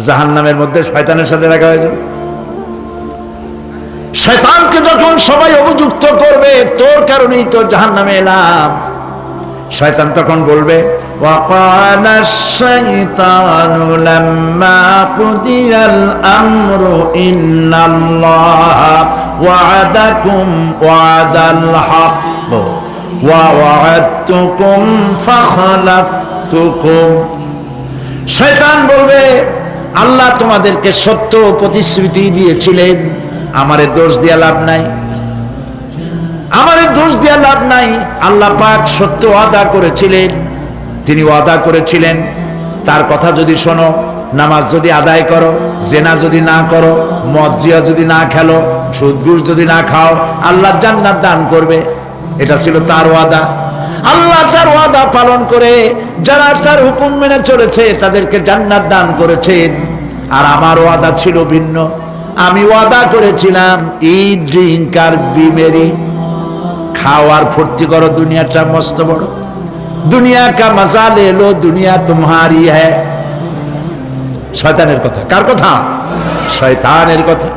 জাহান্নামের মধ্যে শয়তানের সাথে দেখা হয়ে যাবে। শয়তানকে যখন সবাই অভিযুক্ত করবে তোর কারণেই তো জাহান্নামে এলাম, শয়তান তখন বলবে وَقَالَ الشَّيْطَانُ لَمَّا قُضِيَ الْأَمْرُ إِنَّ اللَّهَ وَعَدَكُمْ وَعْدَ الْحَقِّ وَوَعَدتُّكُمْ فَخَلَفْتُكُمْ। শয়তান বলবে আল্লাহ তোমাদেরকে সত্য প্রতিশ্রুতি দিয়েছিলেন, আমারে দোষ দিয়া লাভ নাই, আমারে দোষ দিয়া লাভ নাই। আল্লাহ পাক সত্য ওয়াদা করেছিলেন, তিনি ওয়াদা করেছিলেন তার কথা যদি শোনো, নামাজ যদি আদায় করো, জেনা যদি না করো, মদ জিয়া যদি না খেলো, সুদ ঘুষ যদি না খাও, আল্লাহ জান্নাত দান করবে। এটা ছিল তার ওয়াদা। আল্লাহ তার ওয়াদা পালন করে যারা তার হুকুম মেনে চলেছে তাদেরকে জান্নাত দান করেছেন। আর আমার ওয়াদা ছিল ভিন্ন। আমি ওয়াদা করেছিলাম ইট ড্রিঙ্ক আর বি মেরি, খাওয়ার ফুর্তি করো, দুনিয়াটা মস্ত বড়, দুনিয়া কা মজা লে লো, দুনিয়া তোমারি হ্যায়। শয়তানের কথা। কার কথা? শয়তানের কথা।